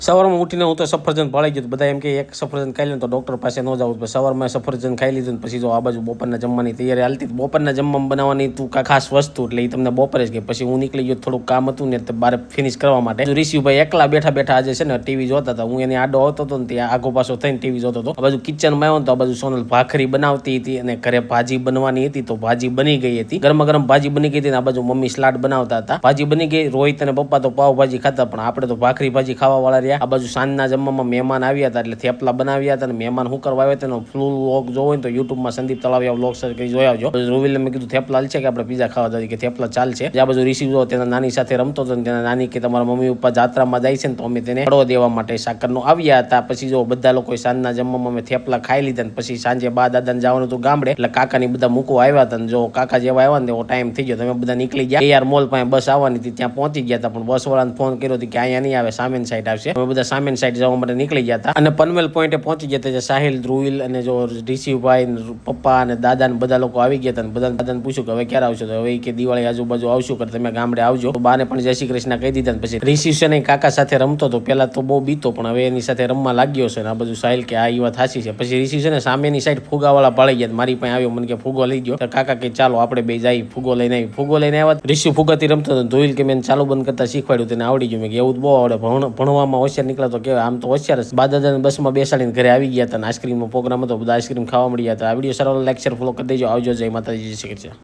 સવારમાં ઉઠીને હું તો સફરજન ભાળી ગયું. બધા એમ કે એક સફરજન ખાઈ લે તો ડોક્ટર પાસે ન જવું. સવારમાં સફરજન ખાઈ લીધું ને પછી જો આ બાજુ બપોરના જમવાની તૈયારી હાલતી. બપોરના જમવામાં બનાવવાની તું ખાસ વસ્તુ એટલે એ તમને બપોરે જ ગઈ. પછી હું નીકળી ગયો, થોડુંક કામ હતું ને બહાર ફિનિશ કરવા માટે. ઋષિભાઈ એકલા બેઠા બેઠા આજે છે ને ટીવી જોતા હતા. હું એની આડો આવતો હતો ને ત્યાં આગો પાછો થઈને ટીવી જોતો હતો. આ બાજુ કિચનમાં આવ્યો તો આ બાજુ સોનલ ભાખરી બનાવતી હતી અને ઘરે ભાજી બનવાની હતી તો ભાજી બની ગઈ હતી. ગરમા ગરમ ભાજી બની ગઈ હતી ને આ બાજુ મમ્મી સલાડ બનાવતા હતા. ભાજી બની ગઈ. રોહિત અને પપ્પા તો પાવભાજી ખાતા, પણ આપણે તો ભાખરી ભાજી ખાવા વાળા રહ્યા. આ બાજુ સાંજના જમવામાં મહેમાન આવ્યા હતા એટલે થેપલા બનાવ્યા હતા. અને મહેમાન શું કરવા આવ્યા હતા ફૂલ વ્લોગ જોવો હોય તો યુટ્યુબમાં સંદીપ તળાવિયા વ્લોગ સર્ચ કરી જોઈ આવજો. રોવિલને મેં કીધું થેપલા હાલ છે કે આપણે પીઝા ખાવા જઈએ, કે થેપલા ચાલશે. આ બાજુ રિસીવ જો તેના નાની સાથે રમતો હતો ને તેના નાની કે તમારા મમ્મી પપ્પા જાત્રામાં જાય છે ને તો અમે તેને ફળો દેવા માટે સાકરનો આવ્યા હતા. પછી જો બધા લોકો સાંજના જમવામાં અમે થેપલા ખાઈ લીધા ને પછી સાંજે બા દાદાને જવાનું હતું ગામડે એટલે કાકાની બધા મૂકવા આવ્યા હતા. જો કાકા જેવા આવ્યા ને એવો ટાઈમ થઈ ગયો. તમે બધા નીકળી ગયા. AR મોલ પાસે બસ આવવાની હતી, ત્યાં પહોંચી ગયા હતા. પણ બસ વાળાને ફોન કર્યો હતો કે અહીંયા નહીં આવે, સામેની સાઈડ આવશે. અમે બધા સામેની સાઈડ જવા માટે નીકળી ગયા હતા અને પનવેલ પોઈન્ટે પહોંચી ગયા હતા. સાહિલ, ધ્રુવિલ અને જો રિશિવભાઈ, પપ્પા અને દાદા ને બધા લોકો આવી ગયા હતા. બધા દાદાને પૂછ્યું કે હવે ક્યારે આવશો, તો હવે કે દિવાળી આજુબાજુ આવશું કરે, તમે ગામડે આવજો. બાને પણ જય શ્રી કૃષ્ણ કહી દીધા. પછી રિશિવ છે ને કાકા સાથે રમતો હતો. પેલા તો બહુ બીતો પણ હવે એની સાથે રમવા લાગ્યો છે. આ બધું સાહિલ કે આ એ વાત સાચી છે. પછી રિશિવ છે ને સામેની સાઈડ ફુગાવાળા ભાળી ગયા. મારી પાસે આવ્યો, મને કે ફુગો લઈ ગયો. કાકા કે ચાલો આપણે બે જઈ ફુગો લઈને આવી. ફુગો લઈને આવ્યા. રિશિવ ફુગાથી રમતો હતો. ધોઈલ કે મેં ચાલુ બંધ કરતા શીખવાડ્યું, તેને આવડી ગયું. મેં એવું બહુ આવડે, ભણવામાં હોશિયાર નીકળ્યો તો કેવાય આમ તો હોશિયાર. બા દાદાને બસમાં બેસાડીને ઘરે આવી ગયા હતા. આઈસ્ક્રીમનો પ્રોગ્રામ હતો, બધા આઈસ્ક્રીમ ખાવા મળ્યા હતા. આ વિડીયો સારો લાઈક શેર ફોલો કરી દેજો. આવજો. જય માતાજી, જય શ્રી કૃષ્ણ.